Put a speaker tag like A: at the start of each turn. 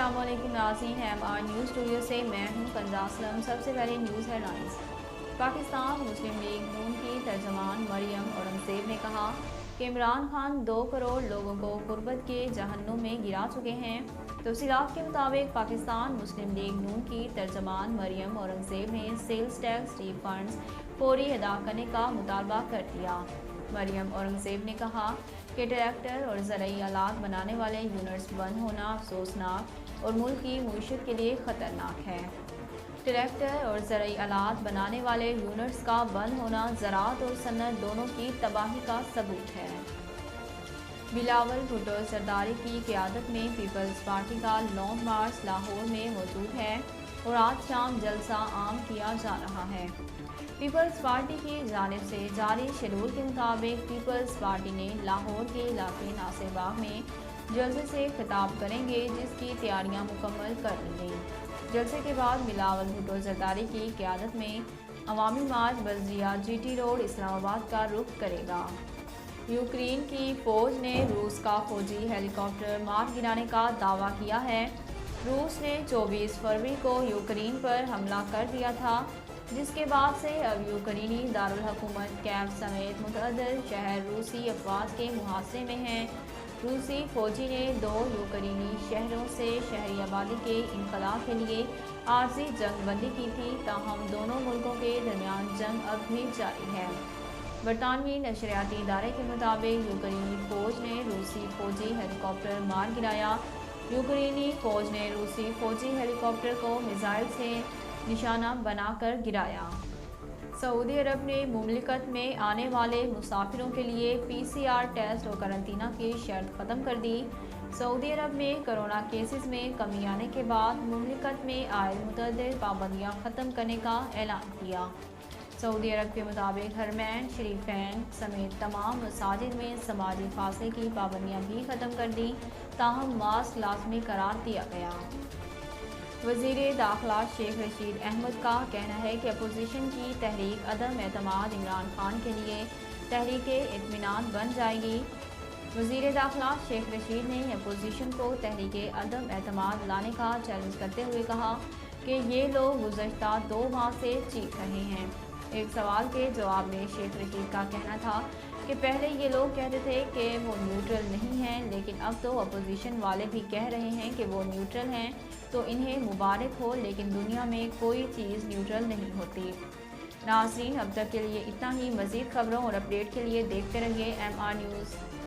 A: अस्सलाम वालेकुम नाज़रीन, MR न्यूज़ स्टूडियो से मैं हूं कंजा असलम। सबसे पहले न्यूज़ हेडलाइंस। पाकिस्तान मुस्लिम लीग नून की तर्जमान मरियम औरंगज़ेब ने कहा कि इमरान खान 2 करोड़ लोगों को गुर्बत के जहन्नुम में गिरा चुके हैं। तफसीलात के मुताबिक पाकिस्तान मुस्लिम लीग नून की तर्जमान मरियम औरंगज़ेब ने सेल्स टैक्स रिफंड्स फौरी अदा करने का मुतालबा कर दिया। मरियम औरंगज़ेब ने कहा कि ट्रैक्टर और ज़रूरी आलात बनाने वाले यूनिट्स बंद होना अफसोसनाक और मुल्क की मईशत के लिए ख़तरनाक है। ट्रैक्टर और ज़रूरी आलात बनाने वाले यूनिट्स का बंद होना ज़राअत और सनत दोनों की तबाही का सबूत है। बिलावल भुट्टो सरदारी की क़यादत में पीपल्स पार्टी का लॉन्ग मार्च लाहौर में मौजूद है और आज शाम जलसा आम किया जा रहा है। पीपल्स पार्टी की जानिब से जारी शेड्यूल के मुताबिक पीपल्स पार्टी ने लाहौर के इलाके नासिर बाग में जलसे से खिताब करेंगे, जिसकी तैयारियां मुकम्मल कर ली गई। जलसे के बाद बिलावल भुट्टो जरदारी की क़यादत में अवामी मार्च बजरिया GT रोड इस्लामाबाद का रुख करेगा। यूक्रेन की फ़ौज ने रूस का फौजी हेलीकॉप्टर मार गिराने का दावा किया है। रूस ने 24 फरवरी को यूक्रेन पर हमला कर दिया था, जिसके बाद से अब यूक्रेनी दारुल हुकूमत कैफ समेत मुतअद्दिद शहर रूसी अफवाज के मुहासरे में हैं। रूसी फौजी ने 2 यूक्रेनी शहरों से शहरी आबादी के इनखला के लिए आर्जी जंग बंदी की थी, ताहम दोनों मुल्कों के दरमियान जंग अब भी जारी है। बरतानवी नशरियाती इदारे के मुताबिक यूक्रेनी फ़ौज ने रूसी फौजी हेलीकॉप्टर मार गिराया। यूक्रेनी फ़ौज ने रूसी फौजी हेलीकॉप्टर को मिसाइल से निशाना बनाकर गिराया। सऊदी अरब ने मुमलिकत में आने वाले मुसाफिरों के लिए PCR टेस्ट और करंतना की शर्त ख़त्म कर दी। सऊदी अरब में कोरोना केसेस में कमी आने के बाद मुमलिकत में आए मुतअद्दिद पाबंदियाँ ख़त्म करने का ऐलान किया। सऊदी अरब के मुताबिक हरमैन शरीफैन समेत तमाम मसाजिद में समाजी फासले की पाबंदियाँ भी ख़त्म कर दी, ताहम मास्क लाजमी करार दिया गया। वज़ीर दाखिला शेख रशीद अहमद का कहना है कि अपोजिशन की तहरीक अदम एतमाद इमरान खान के लिए तहरीक इत्मीनान बन जाएगी। वज़ीर दाखिला शेख रशीद ने अपोजिशन को तहरीक अदम एतमाद लाने का चैलेंज करते हुए कहा कि ये लोग गुज़श्ता 2 माह से चीख रहे हैं। एक सवाल के जवाब में शेख रशीद का कहना था कि पहले ये लोग कहते थे कि वो न्यूट्रल नहीं हैं, लेकिन अब तो अपोजिशन वाले भी कह रहे हैं कि वो न्यूट्रल हैं, तो इन्हें मुबारक हो, लेकिन दुनिया में कोई चीज़ न्यूट्रल नहीं होती। नाज़रीन, अब तक के लिए इतना ही। मज़ीद खबरों और अपडेट के लिए देखते रहिए MR न्यूज़।